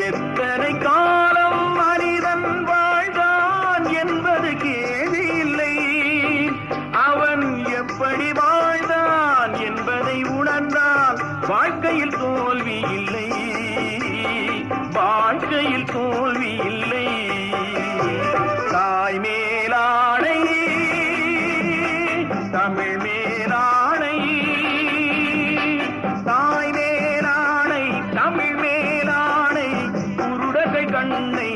எத்தனை காலம் மனிதன் வாழ்ந்தான் என்பது கேள்வி இல்லை. அவன் எப்படி வாழ்ந்தான் என்பதை உணர்ந்தால் வாழ்க்கையில் தோல்வி இல்லை, வாழ்க்கையில் தோல்வி இல்லை. தாய் மேலாணை, தமிழ் மேலாணை, தாய் மேலாணை, தமிழ் மேலாணை, குருடர்கள் கண்ணை